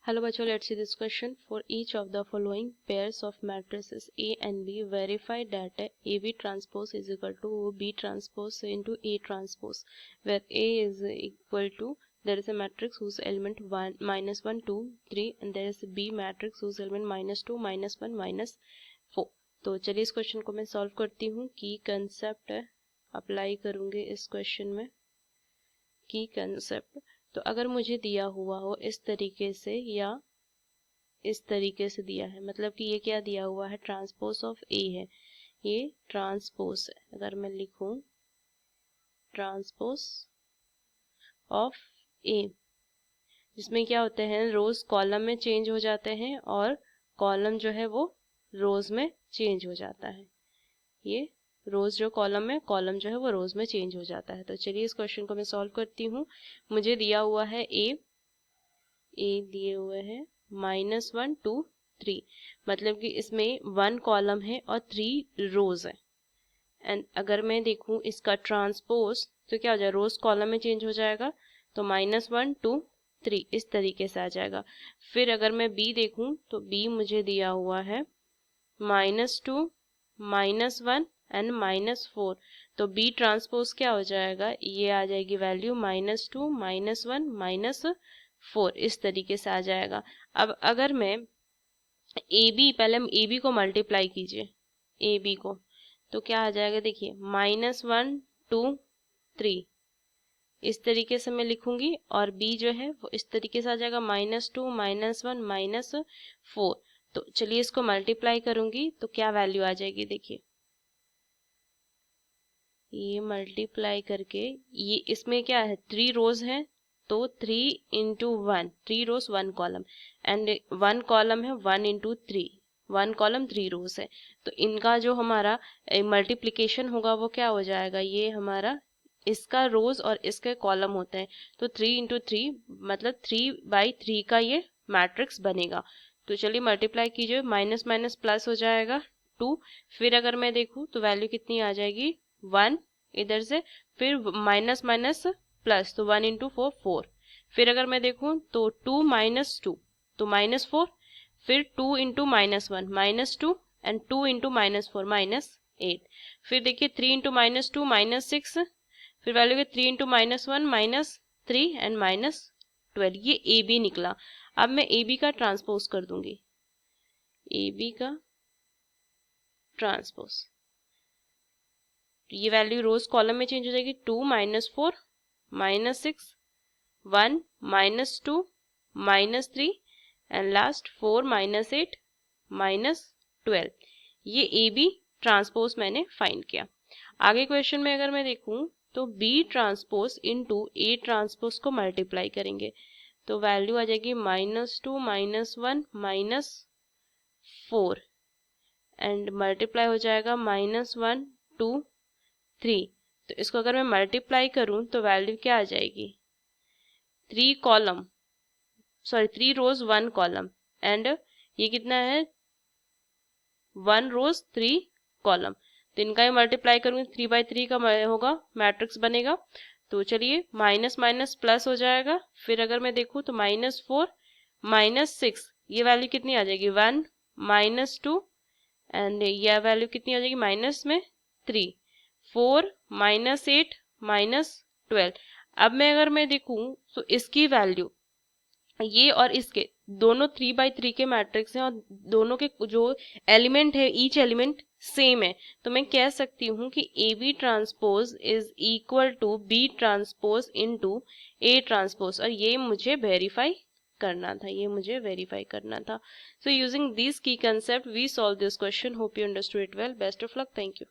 Hello bachcho, let's see this question. For each of the following pairs of matrices A and B, verify that AB transpose is equal to B transpose into A transpose, where A is equal to, there is a matrix whose element 1, -1, 2, 3, and there is a B matrix whose element -2, -1, -4. तो चलिए इस question को मैं solve करती हूँ. की concept apply करूँगी इस क्वेश्चन में. की कंसेप्ट, तो अगर मुझे दिया हुआ हो इस तरीके से या इस तरीके से दिया है, मतलब कि ये क्या दिया हुआ है, ट्रांसपोज ऑफ ए है, ये ट्रांसपोज है. अगर मैं लिखूं ट्रांसपोज ऑफ ए, जिसमें क्या होते हैं, रोज कॉलम में चेंज हो जाते हैं और कॉलम जो है वो रोज में चेंज हो जाता है. ये रोज जो कॉलम है, कॉलम जो है वो रोज में चेंज हो जाता है. तो चलिए इस क्वेश्चन को मैं सॉल्व करती हूँ. मुझे दिया हुआ है ए दिए हुए हैं -1, 2, 3, मतलब कि इसमें 1 कॉलम है और 3 रोज है. एंड अगर मैं देखूं इसका ट्रांसपोज, तो क्या हो जाएगा, रोज कॉलम में चेंज हो जाएगा, तो -1, 2, 3 इस तरीके से आ जाएगा. फिर अगर मैं बी देखूं तो बी मुझे दिया हुआ है -2, -1 एंड -4, तो बी ट्रांसपोज क्या हो जाएगा, ये आ जाएगी वैल्यू -2, -1, -4 इस तरीके से आ जाएगा. अब अगर मैं ए बी, पहले हम ए बी को मल्टीप्लाई कीजिए, ए बी को, तो क्या आ जाएगा, देखिए -1, 2, 3 इस तरीके से मैं लिखूंगी, और बी जो है वो इस तरीके से आ जाएगा -2, -1, -4. तो चलिए इसको मल्टीप्लाई करूंगी तो क्या वैल्यू आ जाएगी, देखिए ये मल्टीप्लाई करके, ये इसमें क्या है, 3 रोज है, तो 3 × 1, 3 रोज 1 कॉलम, एंड 1 कॉलम है 1 × 3, 1 कॉलम 3 रोज है. तो इनका जो हमारा मल्टीप्लिकेशन होगा वो क्या हो जाएगा, ये हमारा इसका रोज और इसके कॉलम होते हैं, तो 3 × 3 मतलब 3/3 का ये मैट्रिक्स बनेगा. तो चलिए मल्टीप्लाई कीजिए, माइनस माइनस प्लस हो जाएगा 2. फिर अगर मैं देखूं तो वैल्यू कितनी आ जाएगी, 1 इधर से, फिर माइनस माइनस प्लस, तो 1 × 4, 4. फिर अगर मैं देखूं तो 2 - 2 तो -4, फिर 2 × -1 -2, एंड 2 × -4 -8. फिर देखिए 3 × -2 -6, फिर वैल्यू के 3 × -1 -3 एंड -12. ये ए बी निकला. अब मैं ए बी का ट्रांसपोज कर दूंगी, ए बी का ट्रांसपोज, ये वैल्यू रोज कॉलम में चेंज हो जाएगी, 2 -4 -6, 1 -2 -3 एंड लास्ट 4 -8 -12. ये ए बी ट्रांसपोज मैंने फाइंड किया. आगे क्वेश्चन में अगर मैं देखूं तो B transpose into A transpose को मल्टीप्लाई करेंगे, तो वैल्यू आ जाएगी -2 -1 -4 एंड मल्टीप्लाई हो जाएगा -1, 2, 3. तो इसको अगर मैं मल्टीप्लाई करूं तो वैल्यू क्या आ जाएगी, 3 column, sorry 3 rows 1 column, and ये कितना है, 1 रोज 3 कॉलम. तो इनका ही मल्टीप्लाई करूंगी, 3/3 का होगा, मैट्रिक्स बनेगा. तो चलिए माइनस माइनस प्लस हो जाएगा. फिर अगर मैं देखूं तो -4 -6, ये वैल्यू कितनी आ जाएगी, 1 -2, एंड यह वैल्यू कितनी आ जाएगी, माइनस में 3, 4 -8 -12. अब मैं अगर मैं देखूं तो इसकी वैल्यू, ये और इसके दोनों 3/3 के मैट्रिक्स हैं और दोनों के जो एलिमेंट है, ईच एलिमेंट सेम है, तो मैं कह सकती हूँ कि A B transpose is equal to B transpose into A transpose, और ये मुझे वेरीफाई करना था, ये मुझे वेरीफाई करना था. So using these key concept we solve this question. Hope you understood it well. Best of luck. Thank you.